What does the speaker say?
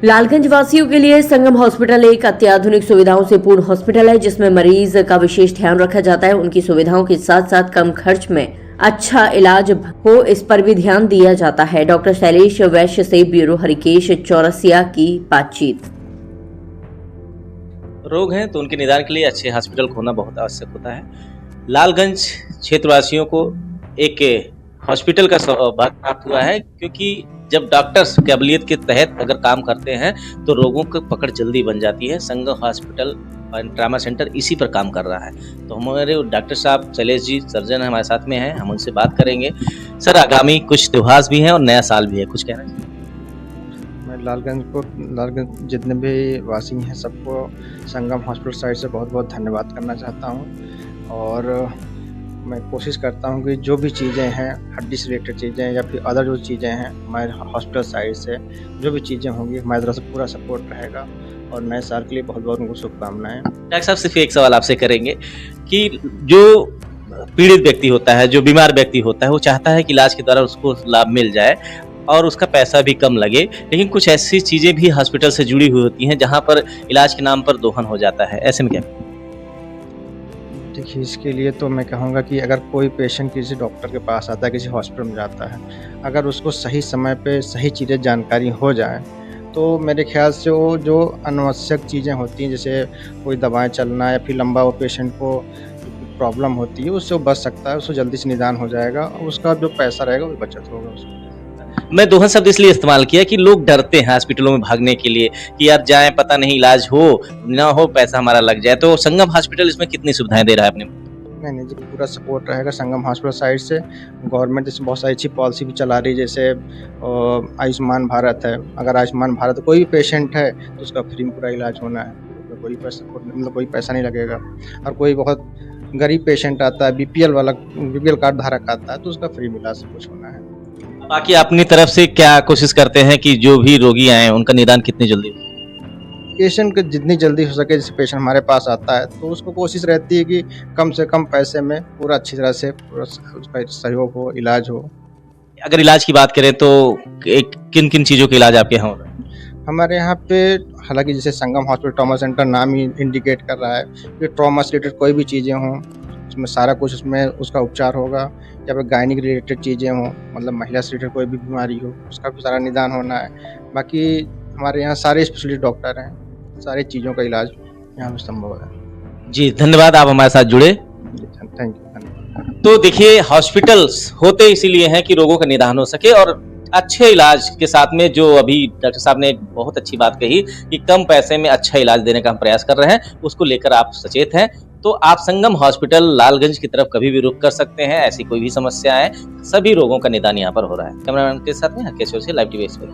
लालगंज वासियों के लिए संगम हॉस्पिटल एक अत्याधुनिक सुविधाओं से पूर्ण हॉस्पिटल है, जिसमें मरीज का विशेष ध्यान रखा जाता है। उनकी सुविधाओं के साथ साथ कम खर्च में अच्छा इलाज हो, इस पर भी ध्यान दिया जाता है। डॉक्टर शैलेश वैश्य से ब्यूरो हरिकेश चौरसिया की बातचीत। रोग हैं तो उनके निदान के लिए अच्छे हॉस्पिटल खोना बहुत आवश्यक होता है। लालगंज क्षेत्रवासियों को एक हॉस्पिटल का सौभाग्य प्राप्त हुआ है, क्योंकि जब डॉक्टर्स काबिलियत के तहत अगर काम करते हैं तो रोगों की पकड़ जल्दी बन जाती है। संगम हॉस्पिटल और ट्रामा सेंटर इसी पर काम कर रहा है। तो हमारे डॉक्टर साहब शैलेश जी सर्जन हमारे साथ में हैं, हम उनसे बात करेंगे। सर, आगामी कुछ त्योहार भी हैं और नया साल भी है, कुछ कहना चाहिए? मैं लालगंज जितने भी वासी हैं सबको संगम हॉस्पिटल साइड से बहुत बहुत धन्यवाद करना चाहता हूं। और मैं कोशिश करता हूं कि जो भी चीज़ें हैं, हड्डी से रिलेटेड चीज़ें या फिर अदर जो चीज़ें हैं, हमारे हॉस्पिटल साइड से जो भी चीज़ें होंगी हमारी तरफ से पूरा सपोर्ट रहेगा। और नए साल के लिए बहुत बहुत उनको शुभकामनाएं। डॉक्टर साहब, सिर्फ एक सवाल आपसे करेंगे कि जो पीड़ित व्यक्ति होता है, जो बीमार व्यक्ति होता है, वो चाहता है कि इलाज के द्वारा उसको लाभ मिल जाए और उसका पैसा भी कम लगे, लेकिन कुछ ऐसी चीज़ें भी हॉस्पिटल से जुड़ी हुई होती हैं जहाँ पर इलाज के नाम पर दोहन हो जाता है। ऐसे में क्या? देखिए, इसके लिए तो मैं कहूँगा कि अगर कोई पेशेंट किसी डॉक्टर के पास आता है, किसी हॉस्पिटल में जाता है, अगर उसको सही समय पे सही चीज़ें जानकारी हो जाए तो मेरे ख्याल से वो जो अनावश्यक चीज़ें होती हैं, जैसे कोई दवाएं चलना या फिर लंबा वो पेशेंट को प्रॉब्लम होती है, उससे वो बच सकता है, उसको जल्दी से निदान हो जाएगा और उसका जो पैसा रहेगा वो बचत होगा उसको। मैं दोहन शब्द इसलिए इस्तेमाल किया कि लोग डरते हैं हॉस्पिटलों में भागने के लिए कि यार जाएं, पता नहीं इलाज हो ना हो, पैसा हमारा लग जाए। तो संगम हॉस्पिटल इसमें कितनी सुविधाएं दे रहा है अपने? नहीं जी, पूरा सपोर्ट रहेगा संगम हॉस्पिटल साइड से। गवर्नमेंट जैसे बहुत सारी अच्छी पॉलिसी भी चला रही है, जैसे आयुष्मान भारत है। अगर आयुष्मान भारत कोई भी पेशेंट है तो उसका फ्री में पूरा इलाज होना है, तो कोई पैसा नहीं लगेगा। और कोई बहुत गरीब पेशेंट आता है, बीपीएल कार्ड धारक आता है, तो उसका फ्री में इलाज सब कुछ होना है। बाकी अपनी तरफ से क्या कोशिश करते हैं कि जो भी रोगी आए उनका निदान कितनी जल्दी हो? पेशेंट को जितनी जल्दी हो सके, जैसे पेशेंट हमारे पास आता है तो उसको कोशिश रहती है कि कम से कम पैसे में पूरा अच्छी तरह से पूरा उसका सहयोग हो, इलाज हो। अगर इलाज की बात करें तो किन किन चीज़ों का इलाज आपके यहाँ हो रहा है? हमारे यहाँ पे हालांकि जैसे संगम हॉस्पिटल ट्रॉमा सेंटर नाम ही इंडिकेट कर रहा है कि ट्रॉमा से रिलेटेड कोई भी चीज़ें हों, उसमें सारा कुछ उसमें उसका उपचार होगा। या फिर गायनिक रिलेटेड चीज़ें हों, मतलब महिला से रिलेटेड कोई भी बीमारी हो, उसका भी सारा निदान होना है। बाकी हमारे यहाँ सारे स्पेशलिस्ट डॉक्टर हैं, सारी चीज़ों का इलाज यहाँ पे संभव है। जी, धन्यवाद, आप हमारे साथ जुड़े। Thank you. तो देखिए, हॉस्पिटल्स होते इसीलिए हैं कि रोगों का निदान हो सके, और अच्छे इलाज के साथ में जो अभी डॉक्टर साहब ने बहुत अच्छी बात कही कि कम पैसे में अच्छा इलाज देने का हम प्रयास कर रहे हैं, उसको लेकर आप सचेत हैं तो आप संगम हॉस्पिटल लालगंज की तरफ कभी भी रुक कर सकते हैं। ऐसी कोई भी समस्या है, सभी रोगों का निदान यहाँ पर हो रहा है। कैमरामैन के साथ में हरकेश से लाइव टीवी एक्सप्रेस।